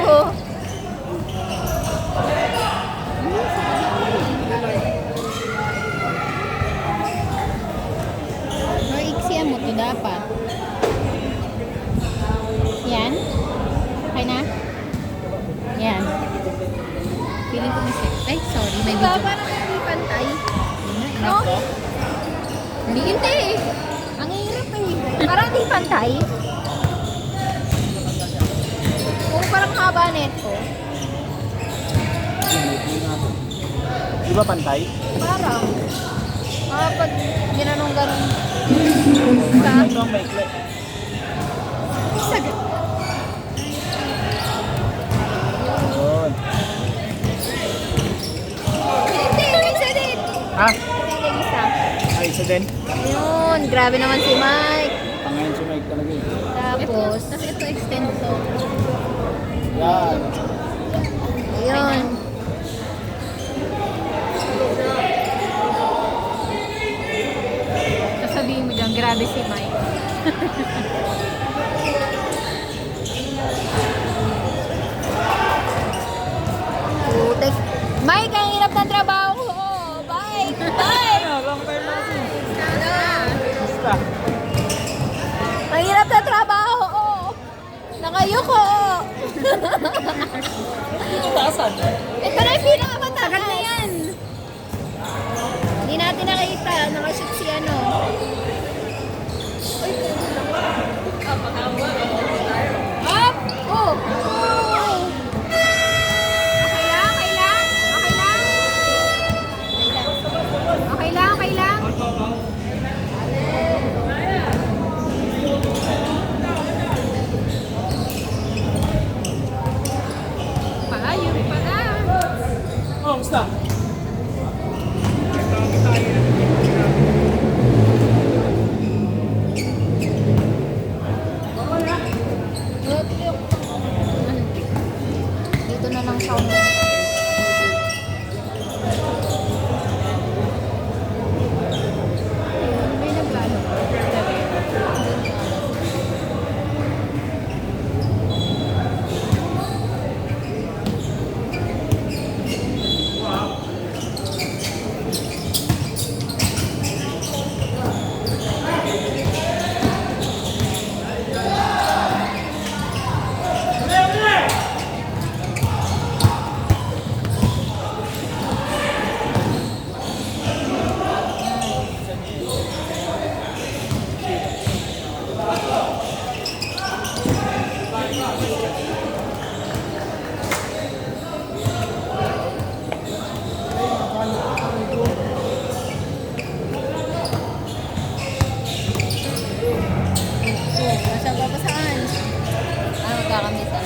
oh. Maiksiyan mo to dapat. Yan. Okay na? Yan. Feeling ko misik. Ay, sorry. May video. Parang hindi pantay. No? Hindi hindi eh. Ang hirap eh. Parang hindi pantay. Kung parang haba neto. Di ba pantay? Parang. Pag ginanong ganun. Sa? Sobrang maikli. Sagot. Yun. Hindi, isa din. Ha? Hindi, isa. Ay, isa din. Ayun, grabe naman si Mike. Pangayon si Mike talaga eh. Tapos ito extend to. Yan. Ayun. Sasabihin mo dyan, grabe si Mike. Putek. Mike, ang hirap ng trabaho ko. Bye! Bye! Long time natin. Basta. Ang hirap ng trabaho ko. Nakayuko. Dito taasan. Ito na yung pinakamataas. Tagal na yan. Hindi natin nakita. Nakashoot si ano. Up! Oh! Oh! Okay lang, okay lang. Okay lang. Okay lang, okay lang. Paayos pa na. Oh, basta. Dito na lang sound. May naglalo. Nasa baba saan? Magkakamitan.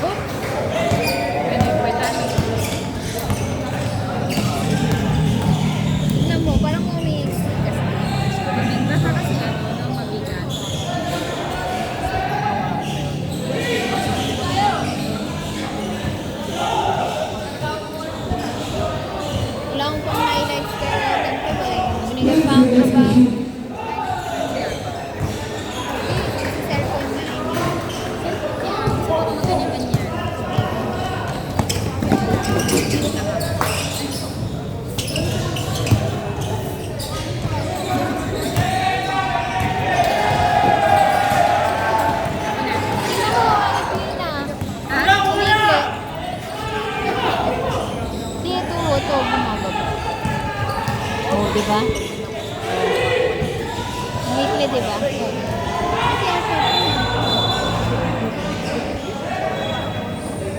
Oh! Pwede yung pwetan. Tignan mo, parang umix. Mabigat na kasi ano, mabigat. Wala akong pang highlights kaya ganito ba eh. Binigay pa ang trabaho. Cellphone na yun. Cellphone yan. Siguro maganyaman yan. Tingnan mo, ikli na. Umikli. Dito, ito, bumababa. Oh, di ba? Umikli, di ba?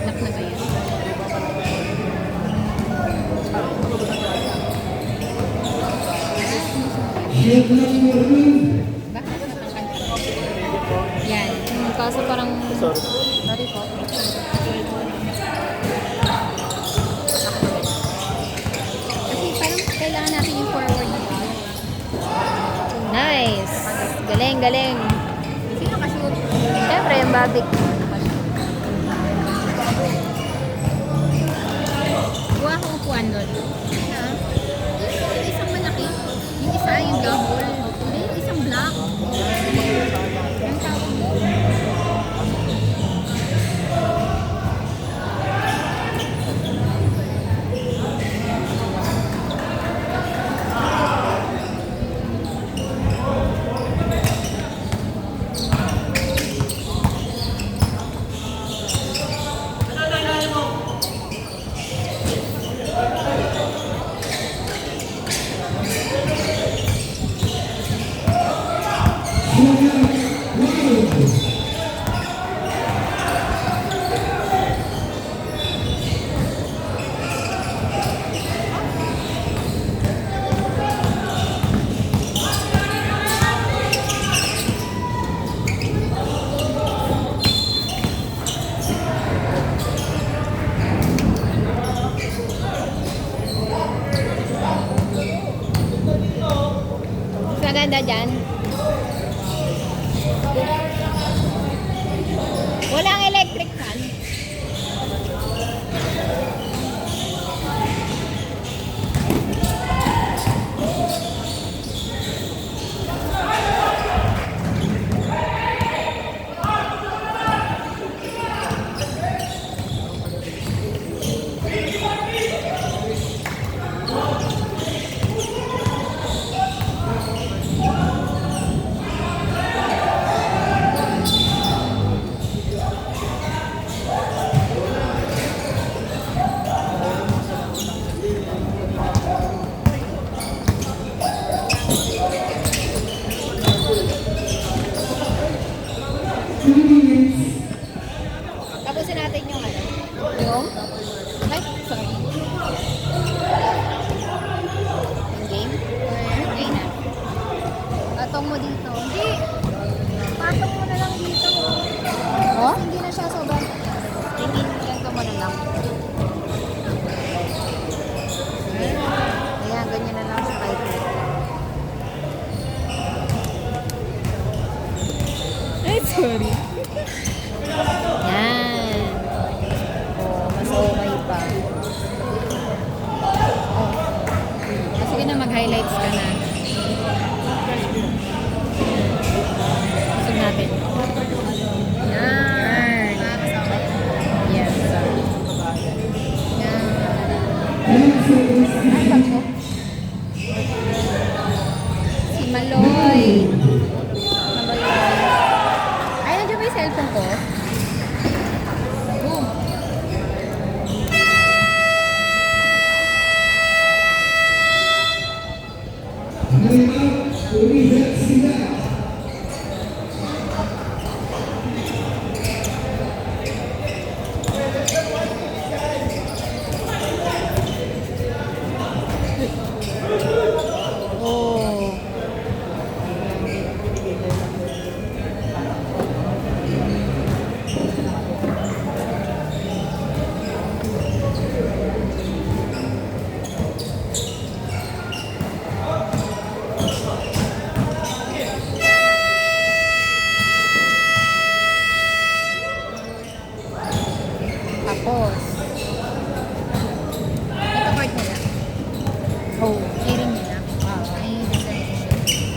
Lock na ba yan? Bakit natangkad ko? Yan. Kaso parang... Sorry. Sorry po. Kasi parang kailangan natin yung forward na pa. Nice! Galing, galing. Sino ka-shoot? Siyempre, yung babik. Kuha ko upuan doon. Ha? Yung isang malaki. Yung isa, yung double. Hindi, yung isang black. Ang tawag mo. Mas maganda dyan. Walang electric fan. Tapusin natin yung ano. Yung? Ay, sorry. Yung game? Okay na. Patong mo dito. Hindi. Patong mo na lang dito. Oh? Hindi na siya sobrang. Hindi, ganito mo na lang. Ayan, ganyan na lang sa kahit. Ay, sorry. Yan. Oh, mas okay pa. Oh. Sige na, mag-highlights ka na. Usog natin. Yan. Yes. Yan. Ay, pagko. Si Maloy. Ay, nandiyan ba yung cellphone ko? Boom. Oh. Tapos, ito part nila. Oh, clearing nila. Ay, design siya.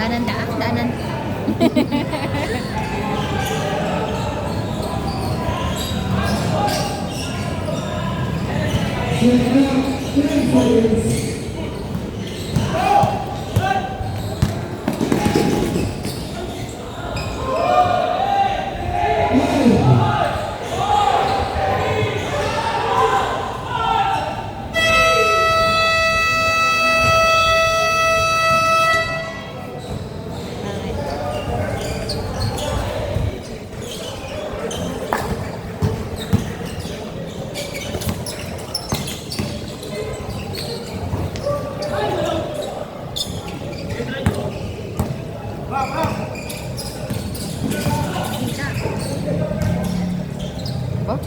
Daanan, daanan. Oh?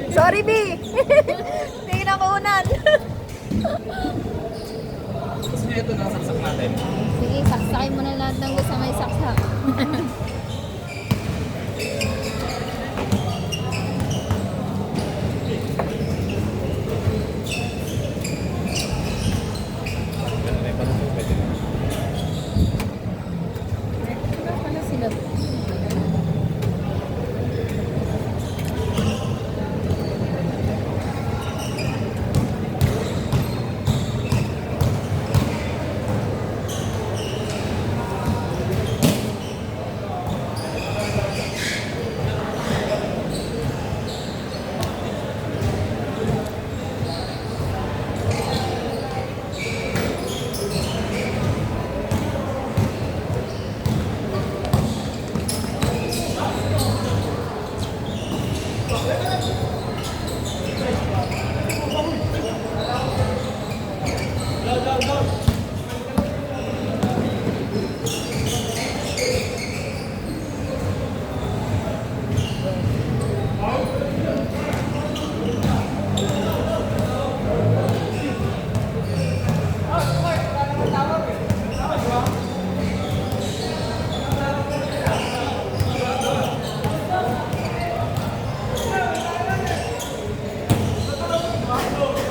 Sorry, B. Hindi na kunan. Gusto niyo ito nasaksak natin? Sige, saksakin mo na lahat ng gusto may saksak. May panunod pwede na. Wala pala sila.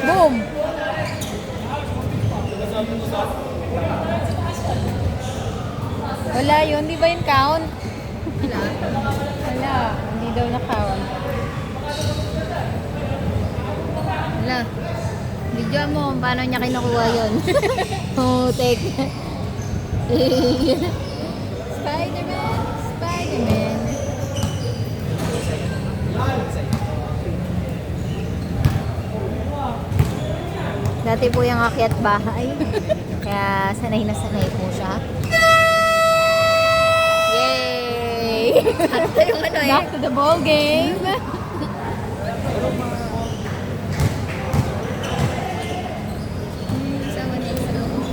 Boom! Wala yun. Di ba yung count? Wala, hindi daw na-count. Wala. Video mo kung paano niya kinukuha yun. Oh, take. Spider-Man! Spider-Man! Dati po yung akyat bahay. Kaya sanay na sanay po siya. Yay! Ito yung ano eh. Back to the ball game! Sama niya sa loob.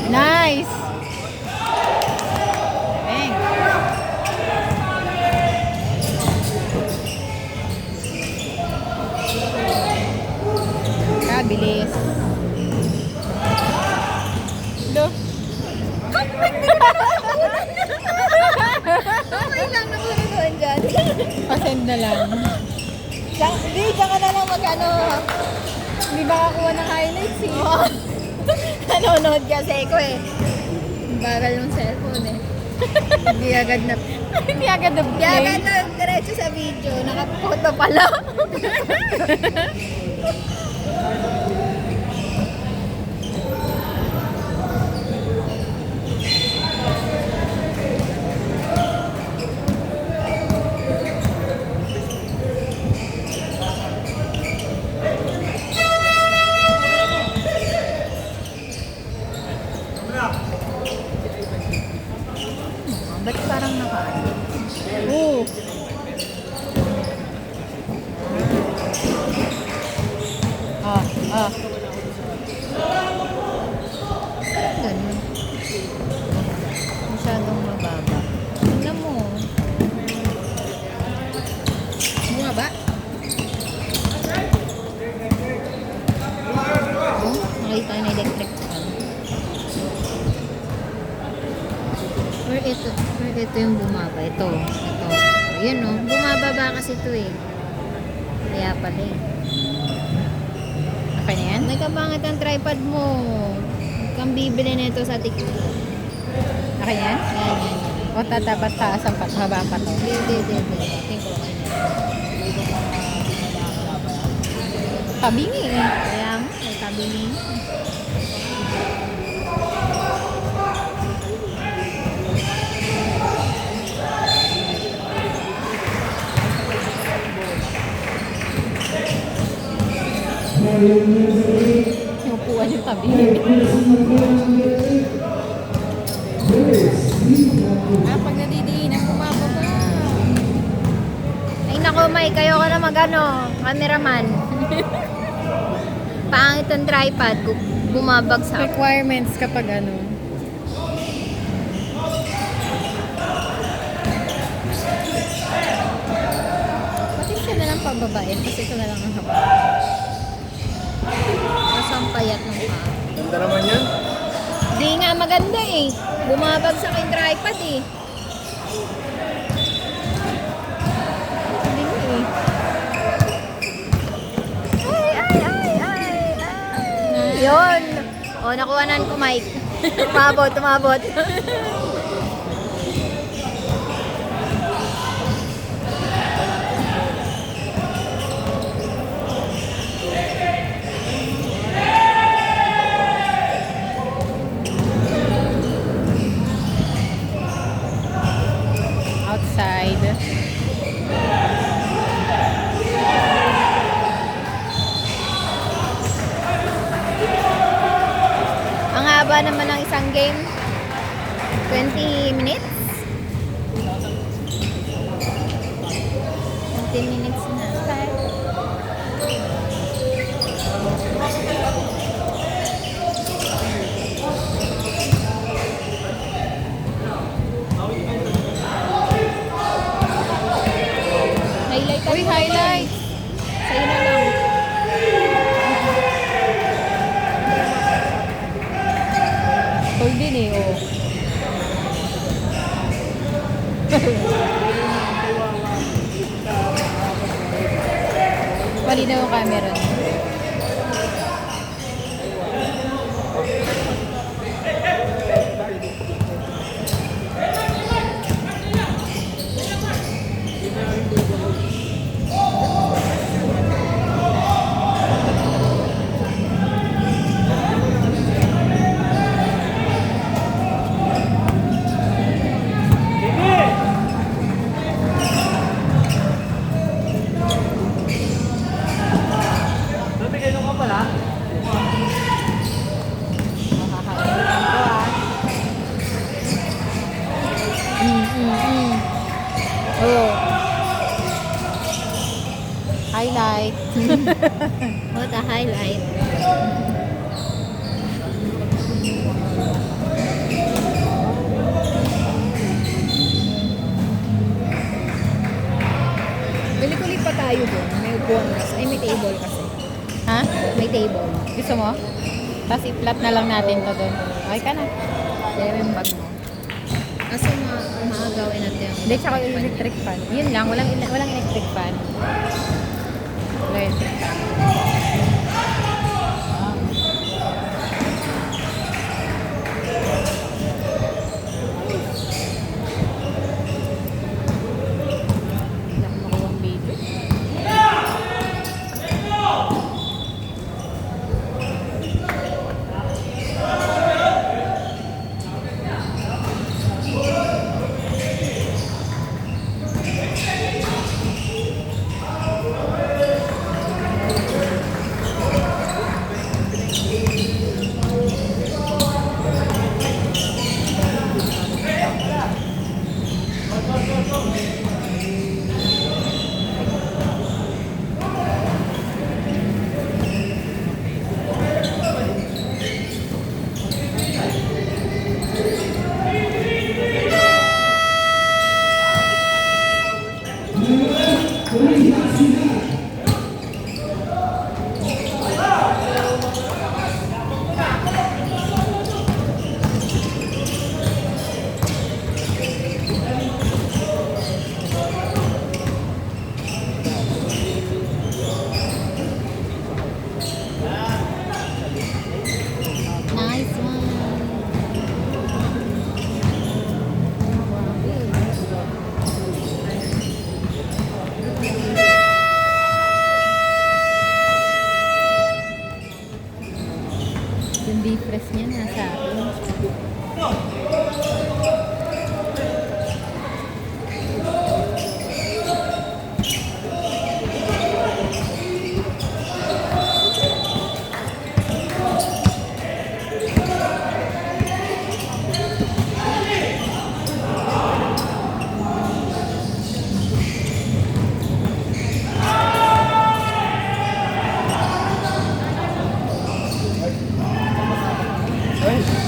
Nice! Bang! na lang. Hindi, diyan ka na lang mag-ano. Hindi makakuha ng highlights eh. Nanonood kasi ko eh. Ang bagal ng cellphone eh. Hindi agad na. Hindi agad na Hindi agad na diretso sa video. Nakapoto pala. Ba't parang nakaano? Oo. Ah. Ganun. Masyadong mababa. Tingnan mo. Bunga ba? Oh, nakita na electric fan. Or ito yung bumaba. Ito. Yun oh. Bumababa kasi ito eh. Kaya pala eh. Okay na yan? Nagkabangit ang tripod mo. Huwag kang bibili nito sa TikTok. Okay na yan? Yan. O tatapat taas ang haba pa to? Hindi. Tingin ko okay na. Tabingi eh. Kaya mo, may tabi niyo. Yung upuan yung tabingi. Pag nadidiinan, bumababa. Ay nako, Mike, kayo ka na magano, cameraman. Pangit ang tripod, bumabagsak. Requirements kapag ano. Pati siya na lang pababain kasi ito na lang ang haba. Mas ang payat ng pa. Ganda naman yan. Di nga maganda eh. Bumabagsak yung tripod eh. Hindi eh. Ay. Yun. O, nakuhanan ko, Mike. Tumabot. Outside. Ang haba naman ng isang game. 20 minutes? 20 minutes na. Highlight ka Uy, muna, highlight! Sa'yo na lang. Tol din eh, oh. Malinaw yung camera. Oh. Highlight. What a highlight. Balik-ulit pa tayo doon. May upuan kasi. Ay, may table kasi. Ha? May table. Gusto mo? Tapos i-flat na lang natin to doon. Okay ka na. Kaya yung bag mo. Kasi maagawin natin yung Hindi, tsaka yung electric fan. Yun lang, walang electric fan. Wala electric fan. Hindi ako makuha ang video. Nice one. Yung difference niya nasa akin.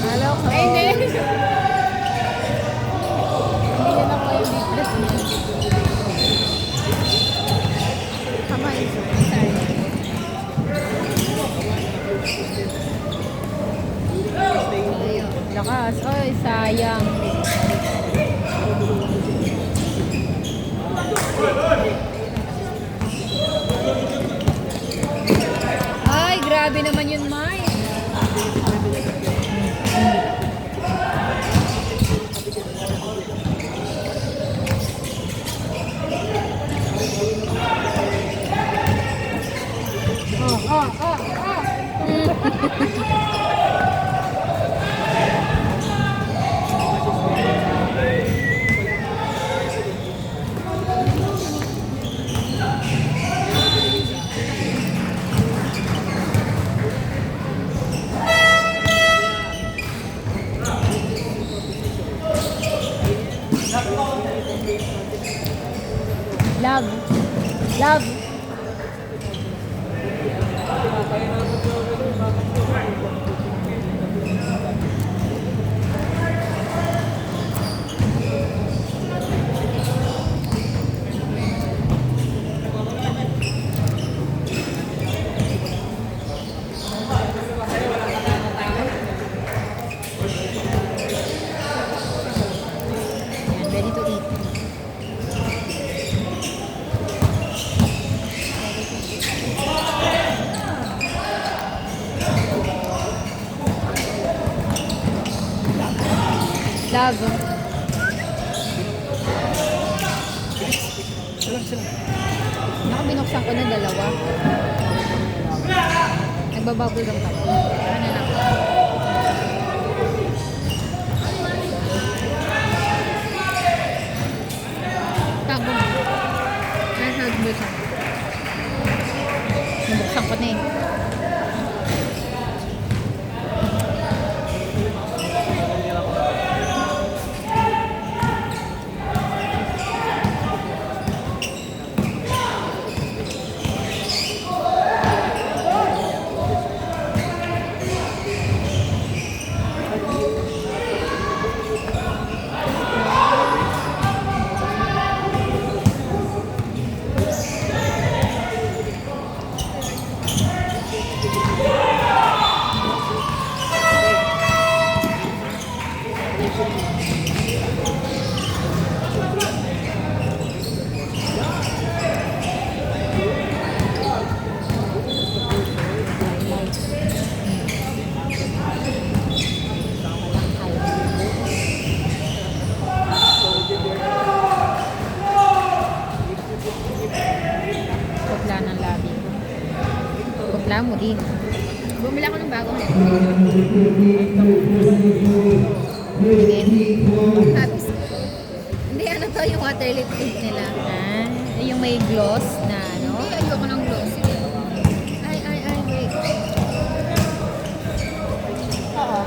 Hello ko. Ay, hindi. Hindi na ako yung difference niya. Tama yun. Ayun. Lakas. Oy, sayang. Ay, grabe naman yun, Mike. Love. Love. Yan, ready to eat. Love. Naku, binuksan ko na dalawa. Nagbabubble gum pa. Ano na lang. Tago na. Nasa bulsa. Nabuksan ko na eh. mo din. Bumili ako ng bagong net. Again. Tapos, hindi, ano to, yung water lip tint nila. Yung may gloss na ano. Hindi, ayoko ng gloss. Ay, wait. Oo.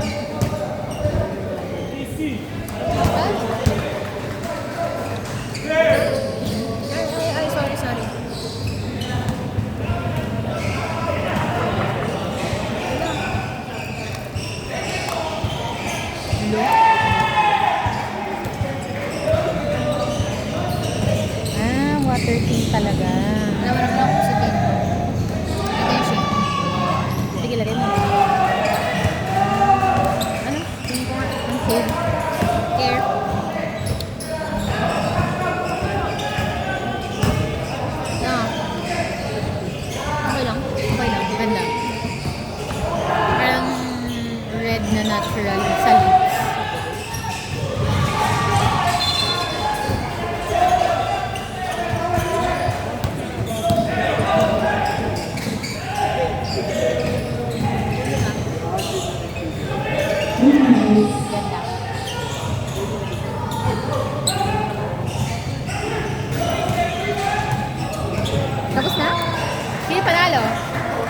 Ay, sorry. Water tint talaga. Naman lang ako sa tint. Ito yung shade. Sige, lagay mo. Ano? Tingin ko nga. Ang shade. Care. Ah. Okay lang. Okay lang. Ganda. Parang red na natural